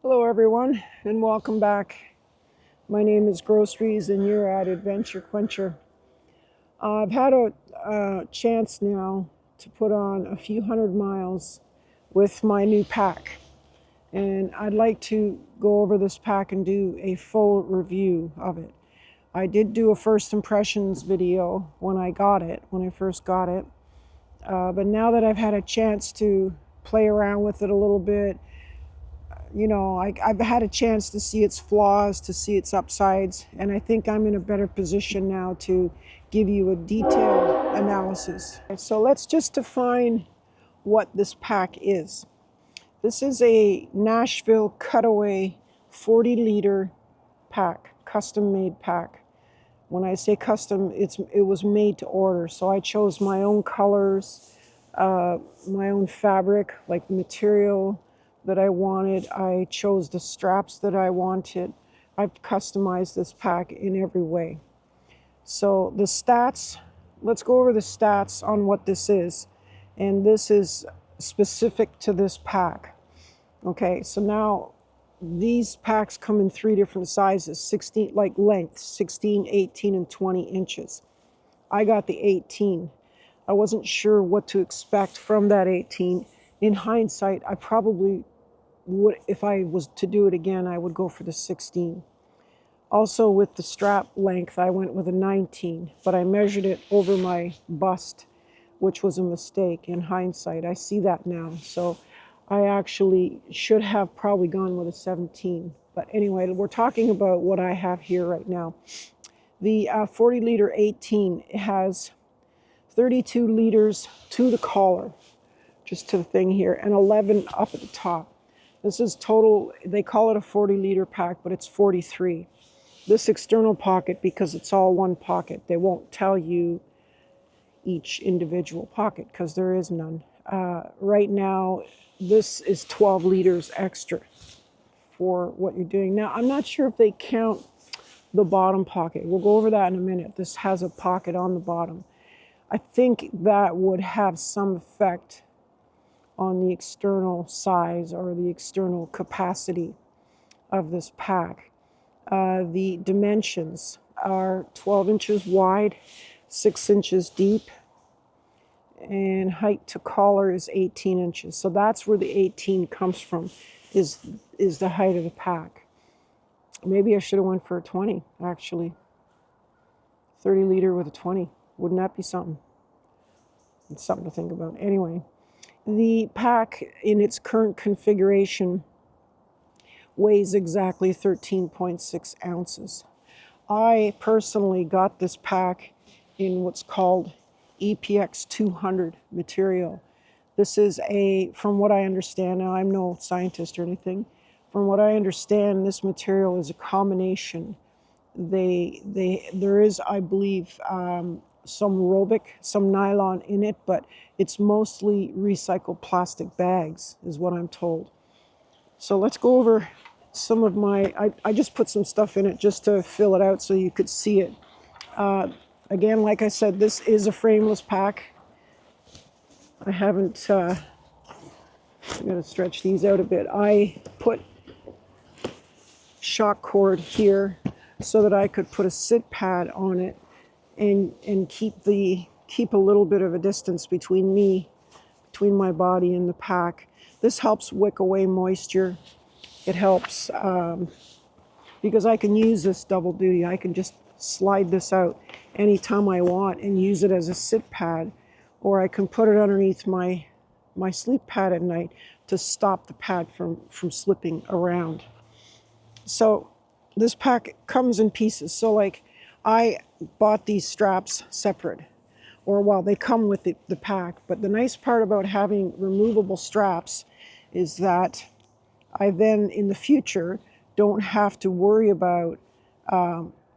Hello everyone and welcome back. My name is Groceries and you're at Adventure Quencher. I've had a chance now to put on a few hundred miles with my new pack, and I'd like to go over this pack and do a full review of it. I did do a first impressions video when I first got it, but now that I've had a chance to play around with it a little bit, I've had a chance to see its flaws, to see its upsides, and I think I'm in a better position now to give you a detailed analysis. So let's just define what this pack is. This is a Nashville Cutaway 40-liter pack, custom-made pack. When I say custom, it was made to order, so I chose my own colors, my own fabric, like the material that I wanted. I chose the straps that I wanted. I've customized this pack in every way. So the stats, let's go over the stats on what this is. And this is specific to this pack. Okay, so now these packs come in 3 different sizes, 16, like length, 16, 18, and 20 inches. I got the 18. I wasn't sure what to expect from that 18. In hindsight, I probably would, if I was to do it again, I would go for the 16. Also with the strap length, I went with a 19, but I measured it over my bust, which was a mistake in hindsight. I see that now. So I actually should have probably gone with a 17. But anyway, we're talking about what I have here right now. The 40-liter 18 has 32 liters to the collar, just to the thing here, and 11 up at the top. This is total, they call it a 40-liter pack, but it's 43. This external pocket, because it's all one pocket, they won't tell you each individual pocket because there is none. Right now, this is 12 liters extra for what you're doing. Now, I'm not sure if they count the bottom pocket. We'll go over that in a minute. This has a pocket on the bottom. I think that would have some effect on the external size or the external capacity of this pack. The dimensions are 12 inches wide, 6 inches deep, and height to collar is 18 inches. So that's where the 18 comes from, is the height of the pack. Maybe I should have went for a 20, actually. 30-liter with a 20. Wouldn't that be something? It's something to think about. Anyway, the pack in its current configuration weighs exactly 13.6 ounces. I personally got this pack in what's called EPX 200 material. This is from what I understand, now I'm no scientist or anything, from what I understand, this material is a combination. There is, I believe, some aerobic, some nylon in it, but it's mostly recycled plastic bags, is what I'm told. So let's go over some of I just put some stuff in it just to fill it out so you could see it. Again, like I said, this is a frameless pack. I haven't, I'm gonna stretch these out a bit. I put shock cord here so that I could put a sit pad on it and keep a little bit of a distance between my body and the pack. This helps wick away moisture. It helps because I can use this double duty. I can just slide this out anytime I want and use it as a sit pad, or I can put it underneath my sleep pad at night to stop the pad from slipping around. So this pack comes in pieces. So like I bought these straps separate, or well, they come with the pack. But the nice part about having removable straps is that I then in the future don't have to worry about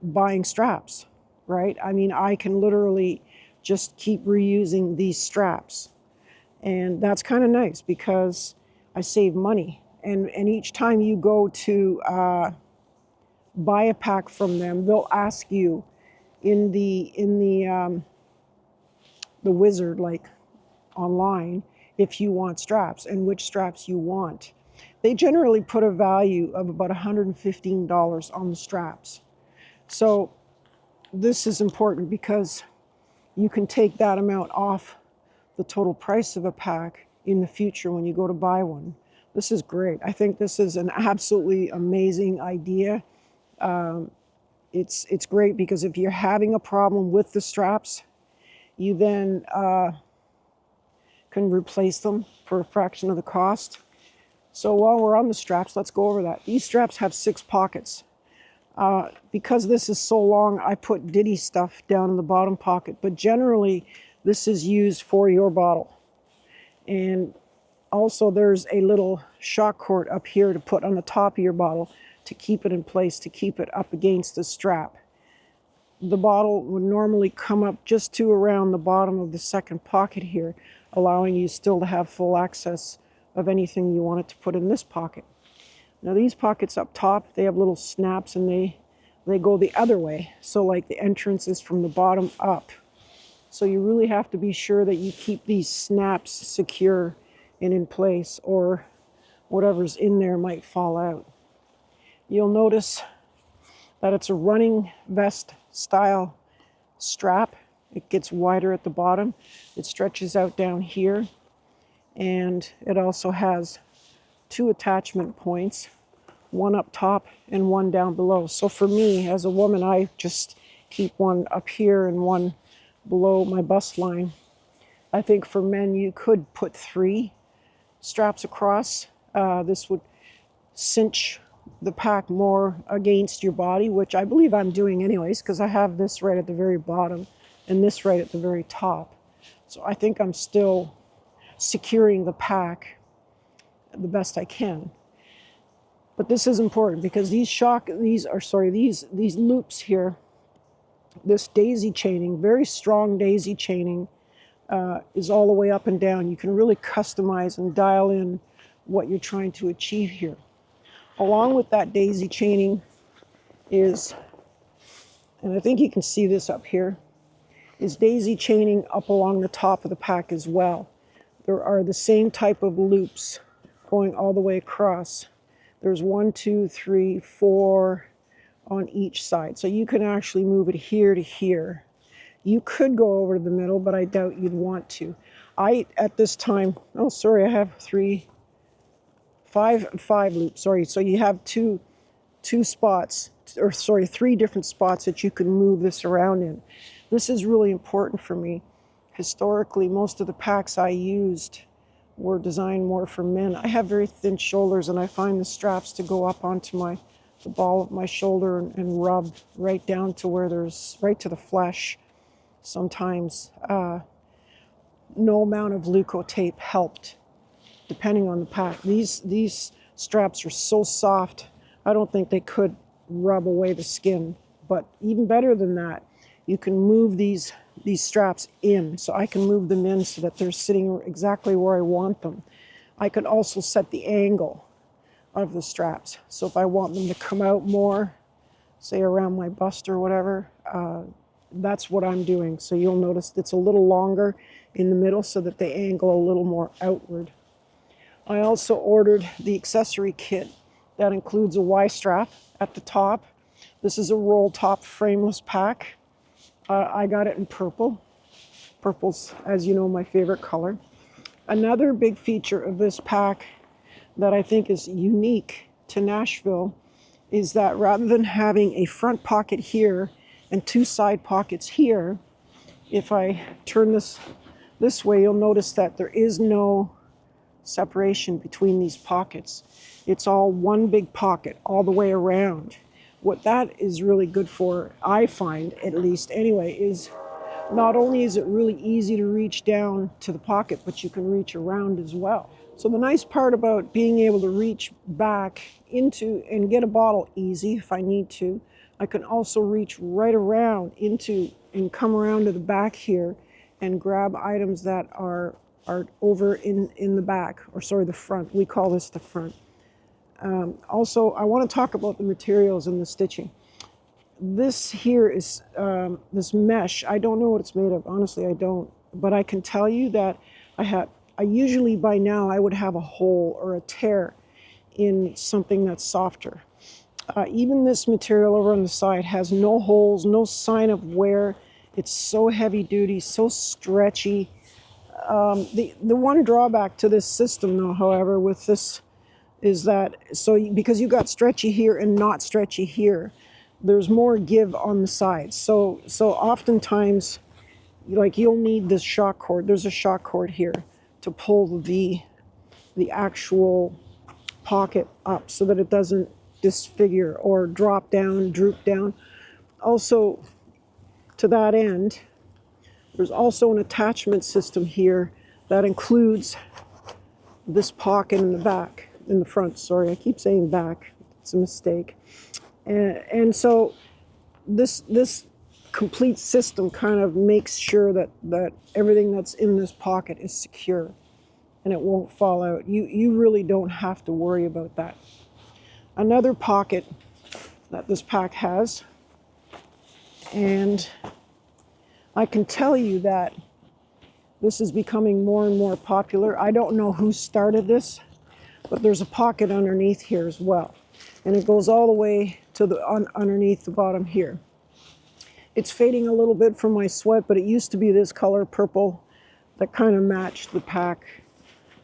buying straps, right? I mean, I can literally just keep reusing these straps. And that's kind of nice because I save money. And each time you go to buy a pack from them, they'll ask you in the wizard, like online, if you want straps and which straps you want. they generally put a value of about $115 on the straps. So this is important because you can take that amount off the total price of a pack in the future when you go to buy one. This is great. I think this is an absolutely amazing idea. It's great because if you're having a problem with the straps, you then can replace them for a fraction of the cost. So while we're on the straps, let's go over that. These straps have 6 pockets. Because this is so long, I put ditty stuff down in the bottom pocket, but generally this is used for your bottle. And also there's a little shock cord up here to put on the top of your bottle to keep it in place, to keep it up against the strap. The bottle would normally come up just to around the bottom of the second pocket here, allowing you still to have full access of anything you wanted to put in this pocket. Now these pockets up top, they have little snaps and they go the other way. So like the entrance is from the bottom up. So you really have to be sure that you keep these snaps secure and in place, or whatever's in there might fall out. You'll notice that it's a running vest style strap. It gets wider at the bottom. It stretches out down here. And it also has 2 attachment points, one up top and one down below. So for me, as a woman, I just keep one up here and one below my bust line. I think for men, you could put 3 straps across. This would cinch the pack more against your body, which I believe I'm doing anyways, because I have this right at the very bottom and this right at the very top. So I think I'm still securing the pack the best I can. But this is important because these loops here, this daisy chaining, very strong daisy chaining, is all the way up and down. You can really customize and dial in what you're trying to achieve here. Along with that daisy chaining is, and I think you can see this up here, is daisy chaining up along the top of the pack as well. There are the same type of loops going all the way across. There's 1, 2, 3, 4 on each side. So you can actually move it here to here. You could go over to the middle, but I doubt you'd want to. At this time, I have 5 loops, sorry. So you have 3 different spots that you can move this around in. This is really important for me. Historically, most of the packs I used were designed more for men. I have very thin shoulders, and I find the straps to go up onto the ball of my shoulder and rub right down to where right to the flesh. Sometimes no amount of Leuco tape helped, depending on the pack. These straps are so soft, I don't think they could rub away the skin. But even better than that, you can move these straps in. So I can move them in so that they're sitting exactly where I want them. I can also set the angle of the straps. So if I want them to come out more, say around my bust or whatever, that's what I'm doing. So you'll notice it's a little longer in the middle so that they angle a little more outward. I also ordered the accessory kit that includes a Y strap at the top. This is a roll top frameless pack. I got it in purple. Purple's, as you know, my favorite color. Another big feature of this pack that I think is unique to Nashville is that rather than having a front pocket here and 2 side pockets here, if I turn this way, you'll notice that there is no separation between these pockets. It's all one big pocket all the way around. What that is really good for, I find, at least anyway, is not only is it really easy to reach down to the pocket, but you can reach around as well. So the nice part about being able to reach back into and get a bottle easy if I need to, I can also reach right around into and come around to the back here and grab items that are over in the back, or sorry, the front. We call this the front. Also, I want to talk about the materials and the stitching. This here is this mesh. I don't know what it's made of. Honestly, I don't. But I can tell you that I usually by now I would have a hole or a tear in something that's softer. Even this material over on the side has no holes, no sign of wear. It's so heavy duty, so stretchy. The one drawback to this system, though, however, with this is that, because you got stretchy here and not stretchy here, there's more give on the sides. So oftentimes, like, you'll need this shock cord. There's a shock cord here to pull the actual pocket up so that it doesn't disfigure or drop down, droop down. Also, to that end, there's also an attachment system here that includes this pocket in the back, in the front, sorry, I keep saying back, it's a mistake. And so this complete system kind of makes sure that everything that's in this pocket is secure and it won't fall out. You really don't have to worry about that. Another pocket that this pack has, and I can tell you that this is becoming more and more popular. I don't know who started this, but there's a pocket underneath here as well. And it goes all the way to the underneath the bottom here. It's fading a little bit from my sweat, but it used to be this color, purple, that kind of matched the pack.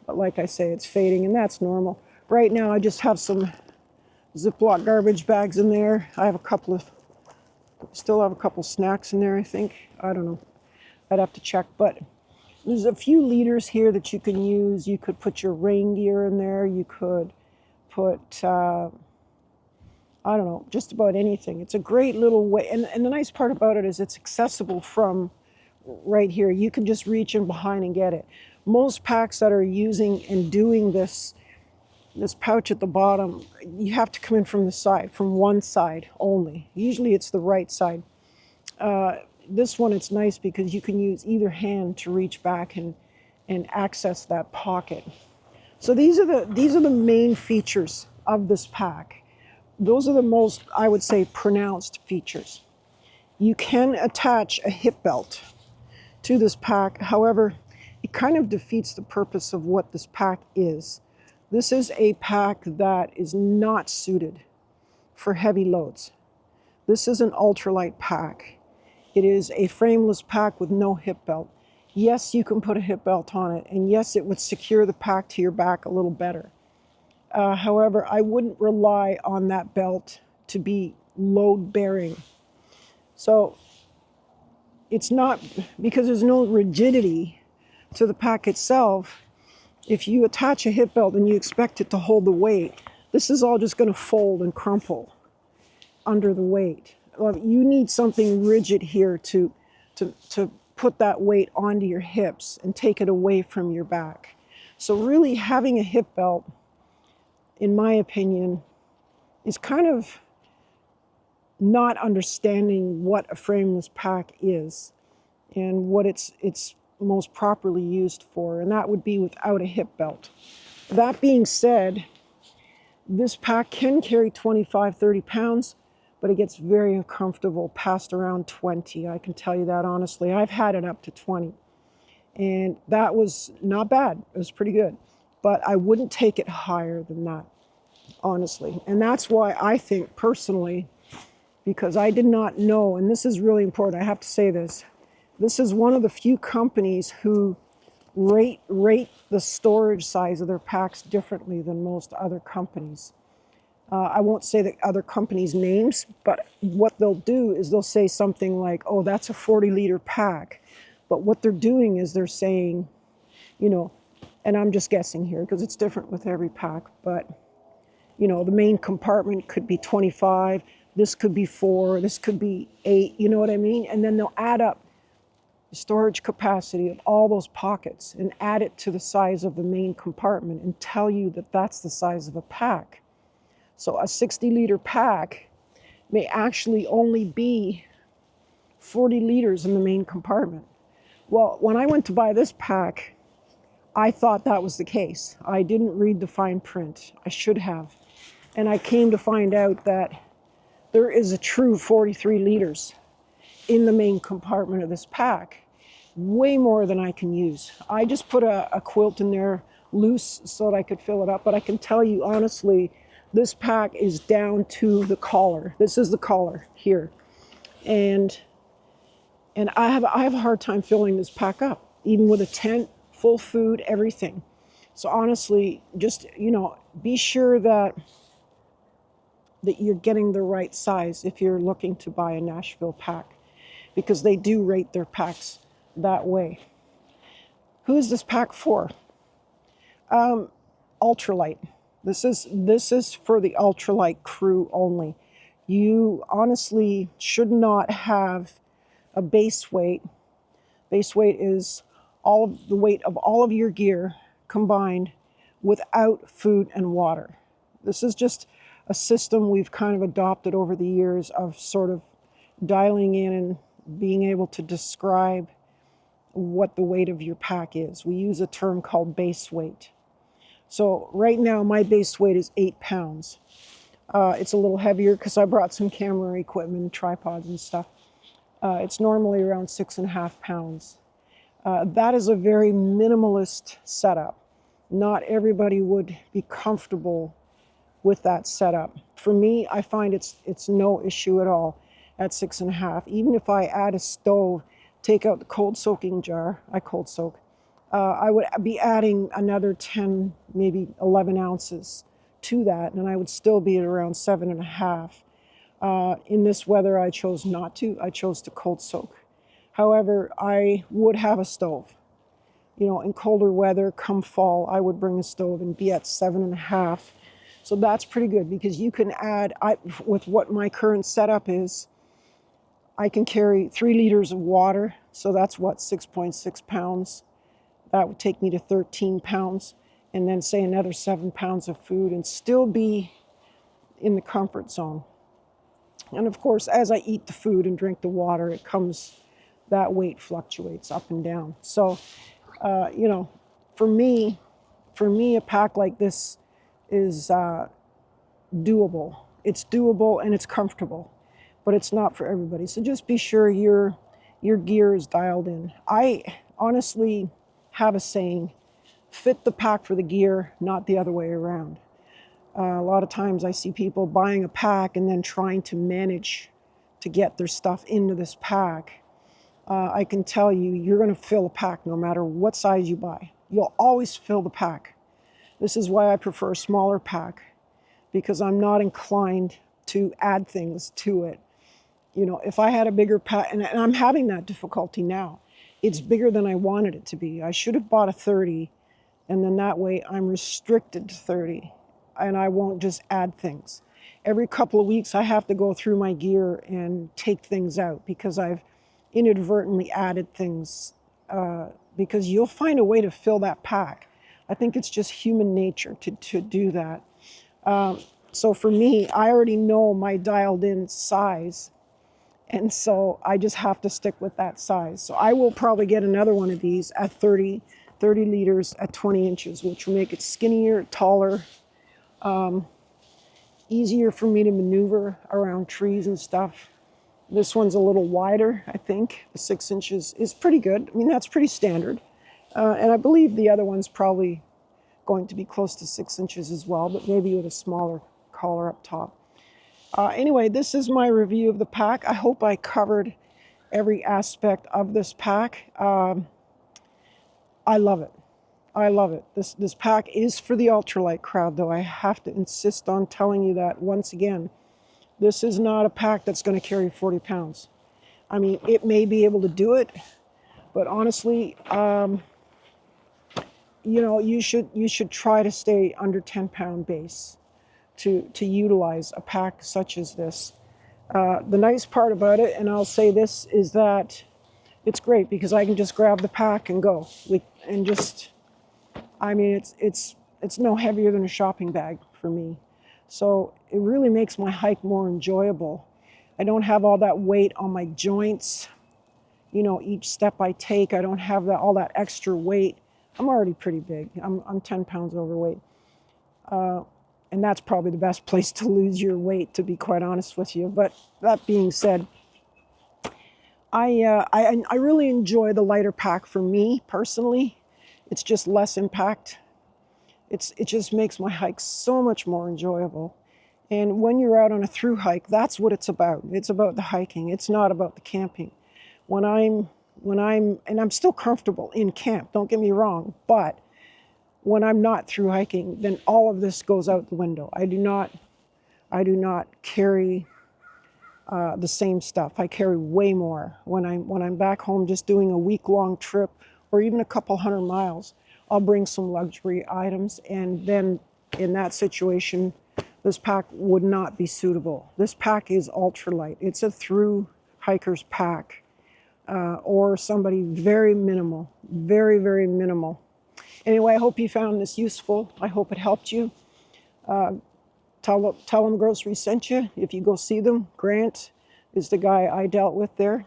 But like I say, it's fading, and that's normal. Right now, I just have some Ziploc garbage bags in there. I have still have a couple snacks in there, I think. I don't know. I'd have to check, but there's a few liters here that you can use. You could put your rain gear in there. You could put, I don't know, just about anything. It's a great little way. And the nice part about it is it's accessible from right here. You can just reach in behind and get it. Most packs that are using and doing this pouch at the bottom, you have to come in from the side, from one side only. Usually it's the right side. This one, it's nice because you can use either hand to reach back and access that pocket. So these are the main features of this pack. Those are the most, I would say, pronounced features. You can attach a hip belt to this pack. However, it kind of defeats the purpose of what this pack is. This is a pack that is not suited for heavy loads. This is an ultralight pack. It is a frameless pack with no hip belt. Yes, you can put a hip belt on it, and yes, it would secure the pack to your back a little better. However, I wouldn't rely on that belt to be load-bearing. So it's not, because there's no rigidity to the pack itself. If you attach a hip belt and you expect it to hold the weight, this is all just going to fold and crumple under the weight. You need something rigid here to put that weight onto your hips and take it away from your back. So really having a hip belt, in my opinion, is kind of not understanding what a frameless pack is and what it's most properly used for, and that would be without a hip belt. That being said, this pack can carry 25, 30 pounds, but it gets very uncomfortable past around 20. I can tell you that honestly. I've had it up to 20. And that was not bad. It was pretty good. But I wouldn't take it higher than that, honestly. And that's why I think personally, because I did not know, and this is really important, I have to say this. This is one of the few companies who rate the storage size of their packs differently than most other companies. I won't say the other companies' names, but what they'll do is they'll say something like, oh, that's a 40-liter pack. But what they're doing is they're saying, you know, and I'm just guessing here because it's different with every pack, but, you know, the main compartment could be 25, this could be 4, this could be 8, you know what I mean? And then they'll add up the storage capacity of all those pockets and add it to the size of the main compartment and tell you that that's the size of a pack. So a 60-liter pack may actually only be 40 liters in the main compartment. Well, when I went to buy this pack, I thought that was the case. I didn't read the fine print. I should have. And I came to find out that there is a true 43 liters in the main compartment of this pack. Way more than I can use. I just put a quilt in there, loose so that I could fill it up. But I can tell you honestly, this pack is down to the collar. This is the collar here. And I have a hard time filling this pack up, even with a tent, full food, everything. So honestly, just, be sure that you're getting the right size if you're looking to buy a Nashville pack, because they do rate their packs that way. Who is this pack for? Ultralight. This is for the ultralight crew only. You honestly should not have a base weight. Base weight is all of the weight of all of your gear combined without food and water. This is just a system we've kind of adopted over the years of sort of dialing in and being able to describe what the weight of your pack is. We use a term called base weight. So right now my base weight is 8 pounds. It's a little heavier because I brought some camera equipment, tripods and stuff. It's normally around 6.5 pounds. That is a very minimalist setup. Not everybody would be comfortable with that setup. For me, I find it's no issue at all at 6.5. Even if I add a stove, take out the cold soaking jar, I cold soak, I would be adding another 10, maybe 11 ounces to that, and I would still be at around 7.5. In this weather, I chose not to. I chose to cold soak. However, I would have a stove. In colder weather, come fall, I would bring a stove and be at 7.5. So that's pretty good, because you can add, with what my current setup is, I can carry 3 liters of water. So that's what, 6.6 pounds. That would take me to 13 pounds. And then say another 7 pounds of food and still be in the comfort zone. And of course, as I eat the food and drink the water, that weight fluctuates up and down. So, for me, a pack like this is doable. It's doable and it's comfortable, but it's not for everybody. So just be sure your gear is dialed in. I honestly have a saying, fit the pack for the gear, not the other way around. A lot of times I see people buying a pack and then trying to manage to get their stuff into this pack. I can tell you, you're going to fill a pack no matter what size you buy. You'll always fill the pack. This is why I prefer a smaller pack, because I'm not inclined to add things to it. If I had a bigger pack, and I'm having that difficulty now, it's bigger than I wanted it to be. I should have bought a 30, and then that way I'm restricted to 30, and I won't just add things. Every couple of weeks I have to go through my gear and take things out, because I've inadvertently added things, because you'll find a way to fill that pack. I think it's just human nature to do that. So for me, I already know my dialed in size, and so I just have to stick with that size. So I will probably get another one of these at 30 liters at 20 inches, which will make it skinnier, taller, easier for me to maneuver around trees and stuff. This one's a little wider, I think. The 6 inches is pretty good. I mean, that's pretty standard. And I believe the other one's probably going to be close to 6 inches as well, but maybe with a smaller collar up top. Anyway, this is my review of the pack. I hope I covered every aspect of this pack. I love it. I love it. This pack is for the ultralight crowd, though. I have to insist on telling you that once again. This is not a pack that's going to carry 40 pounds. I mean, it may be able to do it, but honestly, you should try to stay under 10-pound base to utilize a pack such as this. The nice part about it, and I'll say this, is that it's great because I can just grab the pack and go. It's no heavier than a shopping bag for me. So it really makes my hike more enjoyable. I don't have all that weight on my joints. Each step I take, I don't have all that extra weight. I'm already pretty big. I'm 10 pounds overweight. And that's probably the best place to lose your weight, to be quite honest with you. But that being said, I really enjoy the lighter pack for me personally. It's just less impact. It just makes my hike so much more enjoyable. And when you're out on a through hike, that's what it's about. It's about the hiking. It's not about the camping. When I'm and I'm still comfortable in camp, don't get me wrong, but when I'm not through hiking, then all of this goes out the window. I do not carry the same stuff. I carry way more. When I'm back home just doing a week-long trip or even a couple 100 miles, I'll bring some luxury items, and then in that situation, this pack would not be suitable. This pack is ultralight. It's a through hiker's pack, or somebody very minimal, very, very minimal. Anyway, I hope you found this useful. I hope it helped you. Tell them Groceries sent you. If you go see them, Grant is the guy I dealt with there.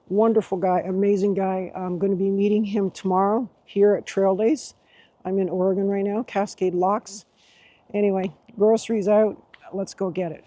Wonderful guy, amazing guy. I'm going to be meeting him tomorrow here at Trail Days. I'm in Oregon right now, Cascade Locks. Anyway, Groceries out. Let's go get it.